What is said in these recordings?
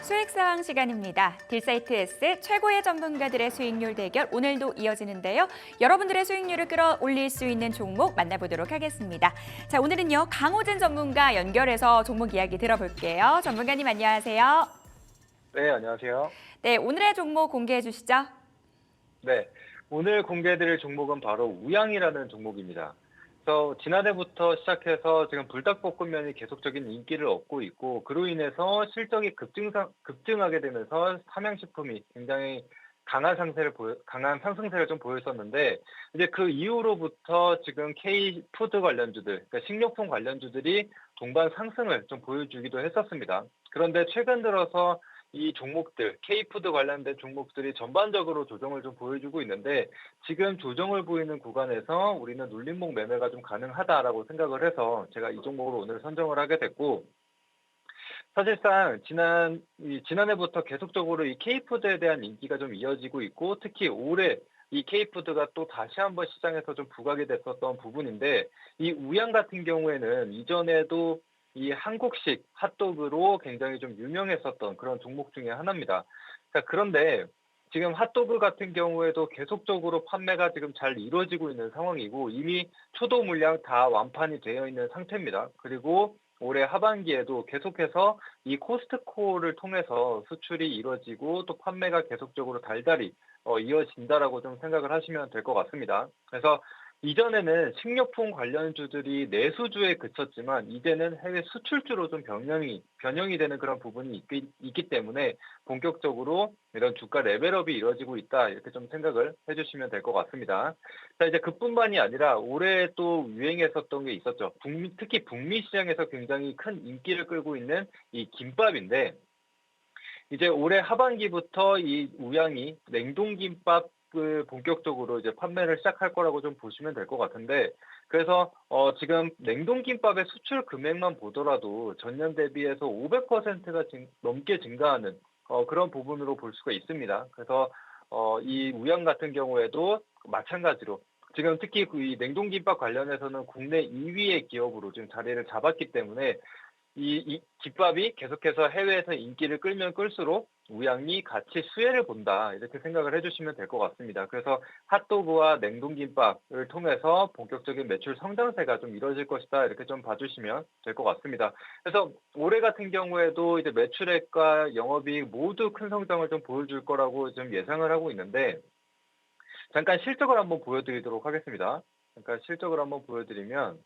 수익사항 시간입니다. 딜사이트S 최고의 전문가들의 수익률 대결 오늘도 이어지는데요. 여러분들의 수익률을 끌어올릴 수 있는 종목 만나보도록 하겠습니다. 자, 오늘은요 강호진 전문가 연결해서 종목 이야기 들어볼게요. 전문가님 안녕하세요. 네, 안녕하세요. 네, 오늘의 종목 공개해 주시죠. 네, 오늘 공개해드릴 종목은 바로 우양이라는 종목입니다. 그래서 지난해부터 시작해서 지금 불닭볶음면이 계속적인 인기를 얻고 있고 그로 인해서 실적이 급증하게 되면서 삼양식품이 굉장히 강한 상승세를 좀 보였었는데 이제 그 이후로부터 지금 K푸드 관련주들, 그러니까 식료품 관련주들이 동반 상승을 좀 보여주기도 했었습니다. 그런데 최근 들어서 이 종목들, K푸드 관련된 종목들이 전반적으로 조정을 좀 보여주고 있는데 지금 조정을 보이는 구간에서 우리는 눌림목 매매가 좀 가능하다라고 생각을 해서 제가 이 종목을 오늘 선정을 하게 됐고 사실상 지난해부터 계속적으로 이 K푸드에 대한 인기가 좀 이어지고 있고 특히 올해 이 K푸드가 또 다시 한번 시장에서 좀 부각이 됐었던 부분인데 이 우양 같은 경우에는 이전에도 이 한국식 핫도그로 굉장히 좀 유명했었던 그런 종목 중에 하나입니다. 자, 그런데 지금 핫도그 같은 경우에도 계속적으로 판매가 지금 잘 이루어지고 있는 상황이고 이미 초도 물량 다 완판이 되어 있는 상태입니다. 그리고 올해 하반기에도 계속해서 이 코스트코를 통해서 수출이 이루어지고 또 판매가 계속적으로 달달이 이어진다라고 좀 생각을 하시면 될 것 같습니다. 그래서 이전에는 식료품 관련주들이 내수주에 그쳤지만 이제는 해외 수출주로 좀 변형이 되는 그런 부분이 있기 때문에 본격적으로 이런 주가 레벨업이 이루어지고 있다 이렇게 좀 생각을 해주시면 될 것 같습니다. 자, 이제 그뿐만이 아니라 올해 또 유행했었던 게 있었죠. 특히 북미 시장에서 굉장히 큰 인기를 끌고 있는 이 김밥인데 이제 올해 하반기부터 이 우양이 냉동김밥을 본격적으로 이제 판매를 시작할 거라고 좀 보시면 될 것 같은데, 그래서 지금 냉동김밥의 수출 금액만 보더라도 전년 대비해서 500%가 넘게 증가하는 그런 부분으로 볼 수가 있습니다. 그래서 이 우양 같은 경우에도 마찬가지로 지금 특히 이 냉동김밥 관련해서는 국내 2위의 기업으로 지금 자리를 잡았기 때문에 이 김밥이 계속해서 해외에서 인기를 끌면 끌수록 우양이 같이 수혜를 본다 이렇게 생각을 해주시면 될 것 같습니다. 그래서 핫도그와 냉동김밥을 통해서 본격적인 매출 성장세가 좀 이루어질 것이다 이렇게 좀 봐주시면 될 것 같습니다. 그래서 올해 같은 경우에도 이제 매출액과 영업이익 모두 큰 성장을 좀 보여줄 거라고 좀 예상을 하고 있는데 잠깐 실적을 한번 보여드리도록 하겠습니다. 잠깐 실적을 한번 보여드리면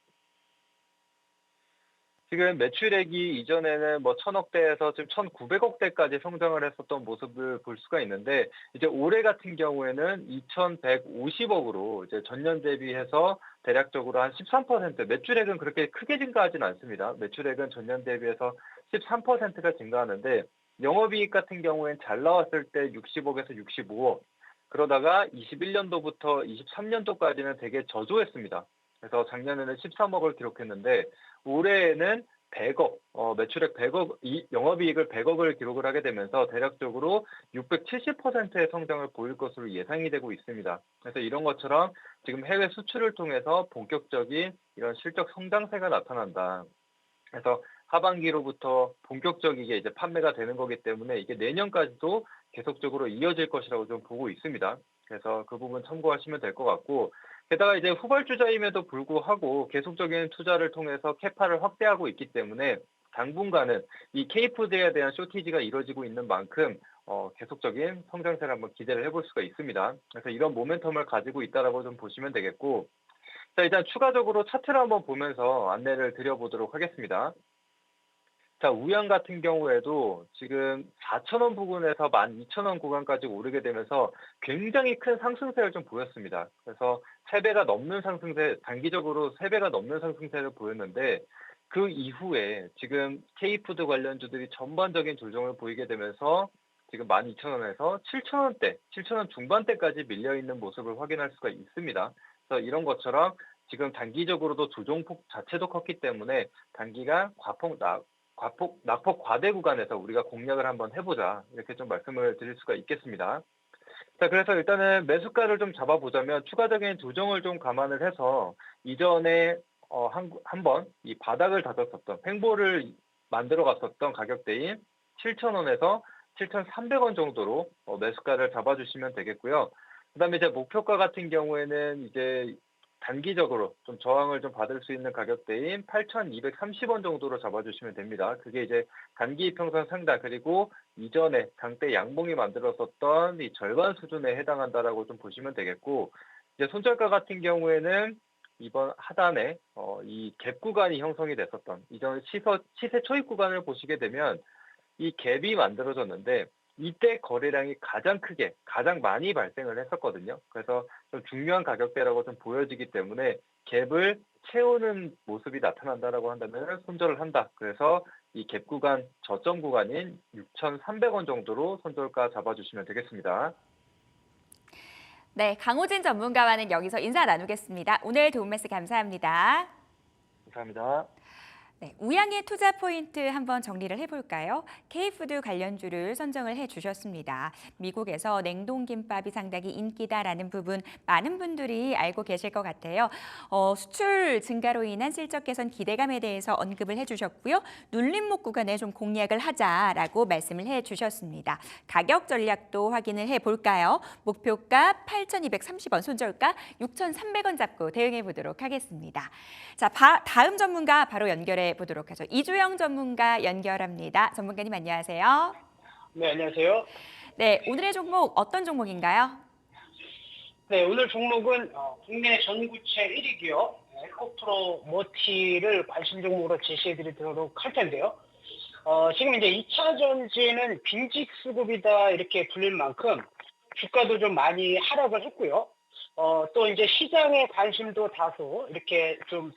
지금 매출액이 이전에는 뭐 1,000억대에서 지금 1,900억대까지 성장을 했었던 모습을 볼 수가 있는데 이제 올해 같은 경우에는 2,150억으로 이제 전년 대비해서 대략적으로 한 13% 매출액은 그렇게 크게 증가하진 않습니다. 매출액은 전년 대비해서 13%가 증가하는데 영업이익 같은 경우에는 잘 나왔을 때 60억에서 65억 그러다가 21년도부터 23년도까지는 되게 저조했습니다. 그래서 작년에는 13억을 기록했는데 올해에는 100억, 매출액 100억, 영업이익을 100억을 기록을 하게 되면서 대략적으로 670%의 성장을 보일 것으로 예상이 되고 있습니다. 그래서 이런 것처럼 지금 해외 수출을 통해서 본격적인 이런 실적 성장세가 나타난다. 그래서 하반기로부터 본격적이게 이제 판매가 되는 거기 때문에 이게 내년까지도 계속적으로 이어질 것이라고 좀 보고 있습니다. 그래서 그 부분 참고하시면 될 것 같고 게다가 이제 후발주자임에도 불구하고 계속적인 투자를 통해서 캐파를 확대하고 있기 때문에 당분간은 이 K푸드에 대한 쇼티지가 이루어지고 있는 만큼 계속적인 성장세를 한번 기대를 해볼 수가 있습니다. 그래서 이런 모멘텀을 가지고 있다라고 좀 보시면 되겠고 자, 일단 추가적으로 차트를 한번 보면서 안내를 드려보도록 하겠습니다. 자, 우양 같은 경우에도 지금 4,000원 부근에서 12,000원 구간까지 오르게 되면서 굉장히 큰 상승세를 좀 보였습니다. 그래서 3배가 넘는 상승세, 단기적으로 3배가 넘는 상승세를 보였는데 그 이후에 지금 K푸드 관련주들이 전반적인 조정을 보이게 되면서 지금 12,000원에서 7,000원대, 7,000원 중반대까지 밀려있는 모습을 확인할 수가 있습니다. 그래서 이런 것처럼 지금 단기적으로도 조정폭 자체도 컸기 때문에 단기가 낙폭 과대 구간에서 우리가 공략을 한번 해보자 이렇게 좀 말씀을 드릴 수가 있겠습니다. 자, 그래서 일단은 매수가를 좀 잡아보자면 추가적인 조정을 좀 감안을 해서 이전에 한번 이 바닥을 다졌었던 횡보를 만들어 갔었던 가격대인 7,000원에서 7,300원 정도로 매수가를 잡아주시면 되겠고요. 그다음에 이제 목표가 같은 경우에는 이제 단기적으로 좀 저항을 좀 받을 수 있는 가격대인 8,230원 정도로 잡아주시면 됩니다. 그게 이제 단기 이평선 상단 그리고 이전에 장대 양봉이 만들었었던 이 절반 수준에 해당한다라고 좀 보시면 되겠고, 이제 손절가 같은 경우에는 이번 하단에 이 갭 구간이 형성이 됐었던 이전 시세 초입 구간을 보시게 되면 이 갭이 만들어졌는데 이때 거래량이 가장 크게 가장 많이 발생을 했었거든요. 그래서 좀 중요한 가격대라고 좀 보여지기 때문에 갭을 채우는 모습이 나타난다라고 한다면 손절을 한다. 그래서 이 갭 구간 저점 구간인 6,300원 정도로 손절가 잡아주시면 되겠습니다. 네, 강호진 전문가와는 여기서 인사 나누겠습니다. 오늘 도움 말씀 감사합니다. 감사합니다. 네, 우양의 투자 포인트 한번 정리를 해볼까요? K푸드 관련주를 선정을 해주셨습니다. 미국에서 냉동김밥이 상당히 인기다라는 부분 많은 분들이 알고 계실 것 같아요. 수출 증가로 인한 실적 개선 기대감에 대해서 언급을 해주셨고요. 눌림목 구간에 좀 공략을 하자라고 말씀을 해주셨습니다. 가격 전략도 확인을 해볼까요? 목표가 8,230원, 손절가 6,300원 잡고 대응해 보도록 하겠습니다. 자, 다음 전문가 바로 연결해 보도록 하죠. 이주영 전문가 연결합니다. 전문가님 안녕하세요. 네, 안녕하세요. 네, 오늘의 종목 어떤 종목인가요? 네, 오늘 종목은 국내 전구체 1위기업 에코프로 모티를 관심 종목으로 제시해 드리도록 할 텐데요. 지금 이제 2차 전지는 빈집 수급이다 이렇게 불릴 만큼 주가도 좀 많이 하락을 했고요. 또 이제 시장의 관심도 다소 이렇게 좀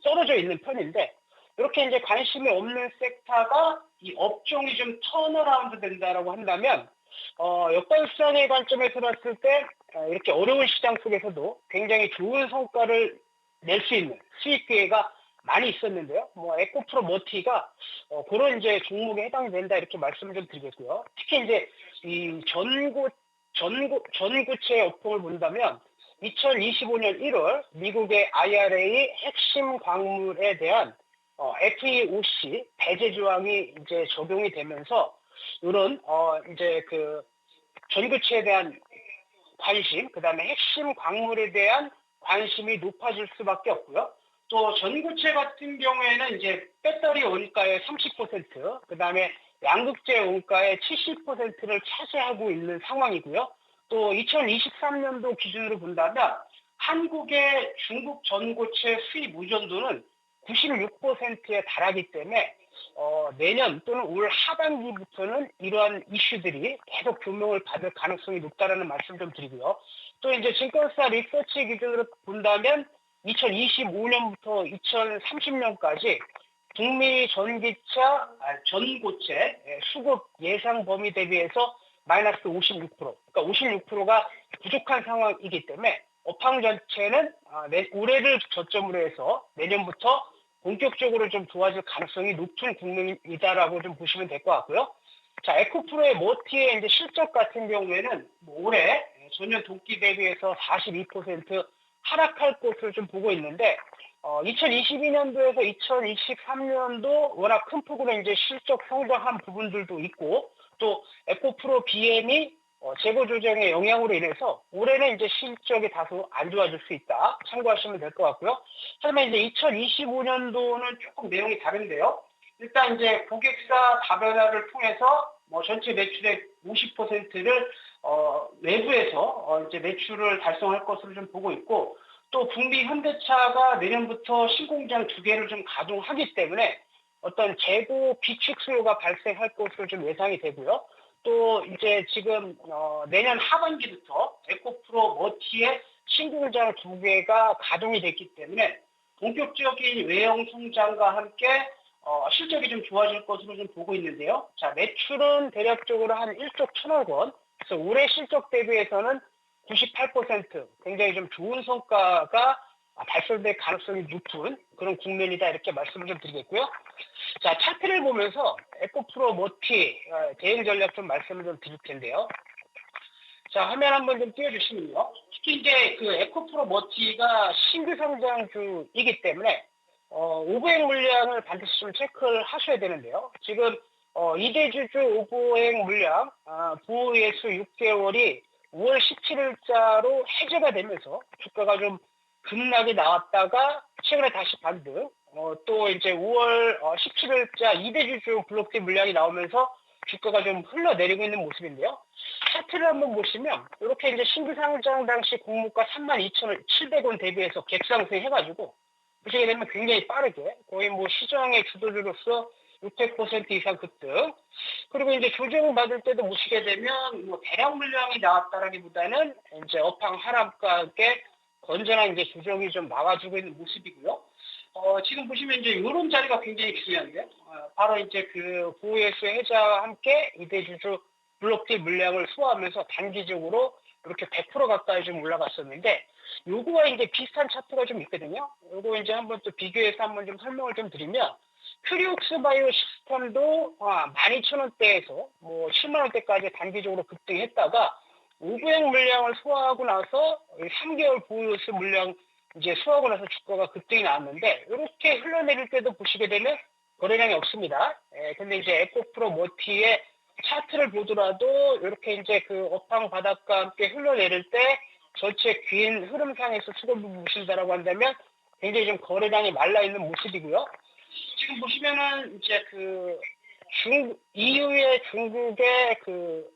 떨어져 있는 편인데, 이렇게 이제 관심이 없는 섹터가 이 업종이 좀 턴어라운드 된다라고 한다면, 역발상의 관점에서 봤을 때 이렇게 어려운 시장 속에서도 굉장히 좋은 성과를 낼 수 있는 수익 기회가 많이 있었는데요. 뭐 에코프로 모티가 그런 이제 종목에 해당이 된다 이렇게 말씀을 좀 드리겠고요. 특히 이제 이 전구체 업종을 본다면 2025년 1월 미국의 IRA 핵심 광물에 대한 FEOC 배제 조항이 이제 적용이 되면서 이런 이제 그 전구체에 대한 관심, 그다음에 핵심 광물에 대한 관심이 높아질 수밖에 없고요. 또 전구체 같은 경우에는 이제 배터리 원가의 30%, 그다음에 양극재 원가의 70%를 차지하고 있는 상황이고요. 또 2023년도 기준으로 본다면 한국의 중국 전고체 수입 의존도는 96%에 달하기 때문에 내년 또는 올 하반기부터는 이러한 이슈들이 계속 조명을 받을 가능성이 높다라는 말씀 좀 드리고요. 또 이제 증권사 리서치 기준으로 본다면 2025년부터 2030년까지 북미 전고체 수급 예상 범위 대비해서 마이너스 56%, 그러니까 56%가 부족한 상황이기 때문에 업황 전체는 올해를 저점으로 해서 내년부터 본격적으로 좀 좋아질 가능성이 높은 국면이다라고 좀 보시면 될 것 같고요. 자, 에코프로의 모티의 이제 실적 같은 경우에는 올해 전년 동기 대비해서 42% 하락할 것으로 좀 보고 있는데, 2022년도에서 2023년도 워낙 큰 폭으로 이제 실적 성장한 부분들도 있고, 또 에코프로 BM이 재고 조정의 영향으로 인해서 올해는 이제 실적이 다소 안 좋아질 수 있다. 참고하시면 될 것 같고요. 하지만 이제 2025년도는 조금 내용이 다른데요. 일단 이제 고객사 다변화를 통해서 전체 매출의 50%를 외부에서 이제 매출을 달성할 것으로 좀 보고 있고, 또 북미 현대차가 내년부터 신공장 2개를 좀 가동하기 때문에 어떤 재고 비축 수요가 발생할 것으로 좀 예상이 되고요. 또 이제 지금 내년 하반기부터 에코프로 모티의 신공장 2개가 가동이 됐기 때문에 본격적인 외형 성장과 함께 실적이 좀 좋아질 것으로 좀 보고 있는데요. 자, 매출은 대략적으로 한 1조 1천억 원. 그래서 올해 실적 대비해서는 98% 굉장히 좀 좋은 성과가 발생될 가능성이 높은 그런 국면이다 이렇게 말씀을 좀 드리겠고요. 자, 차트를 보면서 에코프로 모티 대응 전략 좀 말씀을 좀 드릴 텐데요. 자, 화면 한번 좀 띄워주시면요. 특히 이제 그 에코프로 모티가 신규 상장주이기 때문에 500 물량을 반드시 좀 체크를 하셔야 되는데요. 지금 이대주주 오보행 물량 보호예수 6개월이 5월 17일자로 해제가 되면서 주가가 좀 급락이 나왔다가 최근에 다시 반등. 또 이제 5월 17일자 이대주주 블록티 물량이 나오면서 주가가 좀 흘러내리고 있는 모습인데요. 차트를 한번 보시면 이렇게 이제 신규 상장 당시 공모가 32,700원 대비해서 갭상승해가지고 보시게 되면 굉장히 빠르게 거의 뭐 시장의 주도주로서 600% 이상 급등. 그리고 이제 조정 받을 때도 보시게 되면 뭐 대량 물량이 나왔다라기보다는 이제 업황 하락과 함께 건전한 이제 조정이 좀 나와주고 있는 모습이고요. 지금 보시면 이제 이런 자리가 굉장히 중요한데요. 바로 이제 그 보호예수 해제와 함께 이대주주 블록딜 물량을 소화하면서 단기적으로 이렇게 100% 가까이 좀 올라갔었는데 요거와 이제 비슷한 차트가 좀 있거든요. 요거 이제 한번 또 비교해서 한번 좀 설명을 좀 드리면 큐리옥스 바이오 시스템도 12,000원대에서 뭐 7만 원대까지 단기적으로 급등했다가 오브행 물량을 소화하고 나서 3개월 보유수 물량 이제 소화하고 나서 주가가 급등이 나왔는데 이렇게 흘러내릴 때도 보시게 되면 거래량이 없습니다. 근데 이제 에코프로 모티의 차트를 보더라도 이렇게 이제 그 업황 바닥과 함께 흘러내릴 때 전체 긴 흐름상에서 수급을 보신다라고 한다면 굉장히 좀 거래량이 말라 있는 모습이고요. 지금 보시면은 이제 그 이후에 중국의 그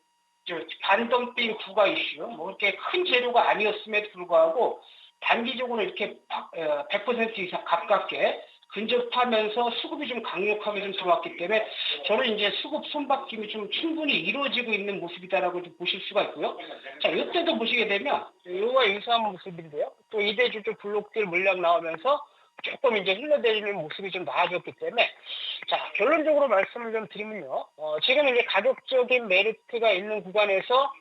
반덤핑 부가 이슈, 뭐 이렇게 큰 재료가 아니었음에도 불구하고 단기적으로 이렇게 100% 이상 가깝게 근접하면서 수급이 좀 강력하게 좀 들어왔기 때문에 저는 이제 수급 손바뀜이 좀 충분히 이루어지고 있는 모습이다라고 좀 보실 수가 있고요. 자, 이때도 보시게 되면 이거와 유사한 모습인데요. 또 이대주주 블록딜 물량 나오면서 조금 이제 흘러내리는 모습이 좀 나아졌기 때문에 자, 결론적으로 말씀을 좀 드리면요. 지금 이제 가격적인 메리트가 있는 구간에서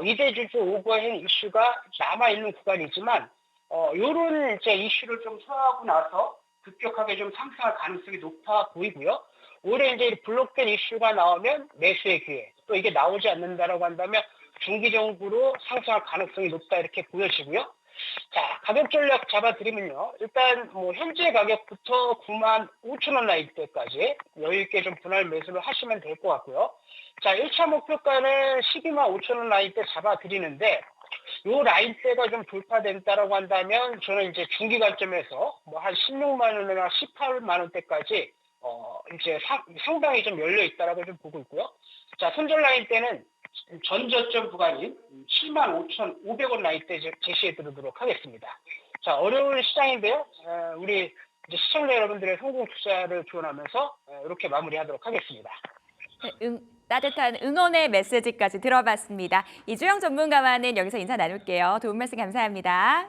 이대주주 오버행 이슈가 남아있는 구간이지만 요런 이제 이슈를 좀 소화하고 나서 급격하게 좀 상승할 가능성이 높아 보이고요. 올해 이제 블록된 이슈가 나오면 매수의 기회, 또 이게 나오지 않는다라고 한다면 중기적으로 상승할 가능성이 높다 이렇게 보여지고요. 자, 가격 전략 잡아드리면요. 일단 뭐 현재 가격부터 95,000원 라인대까지 여유 있게 좀 분할 매수를 하시면 될 것 같고요. 자, 1차 목표가는 125,000원 라인대 잡아드리는데 요 라인대가 좀 돌파된다라고 한다면 저는 이제 중기 관점에서 뭐 한 16만 원이나 18만 원대까지 이제 상당히 좀 열려 있다라고 좀 보고 있고요. 자, 손절 라인대는 전저점 구간인 75,500원 라인대 제시해 드리도록 하겠습니다. 자, 어려운 시장인데요. 우리 이제 시청자 여러분들의 성공 투자를 기원하면서 이렇게 마무리하도록 하겠습니다. 네, 따뜻한 응원의 메시지까지 들어봤습니다. 이주영 전문가와는 여기서 인사 나눌게요. 도움 말씀 감사합니다.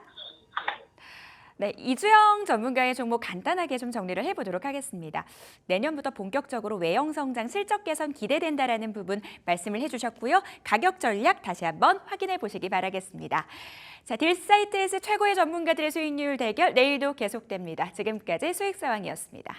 네, 이주영 전문가의 종목 간단하게 좀 정리를 해보도록 하겠습니다. 내년부터 본격적으로 외형 성장, 실적 개선 기대된다라는 부분 말씀을 해주셨고요. 가격 전략 다시 한번 확인해 보시기 바라겠습니다. 자, 딜사이트에서 최고의 전문가들의 수익률 대결 내일도 계속됩니다. 지금까지 수익사왕이었습니다.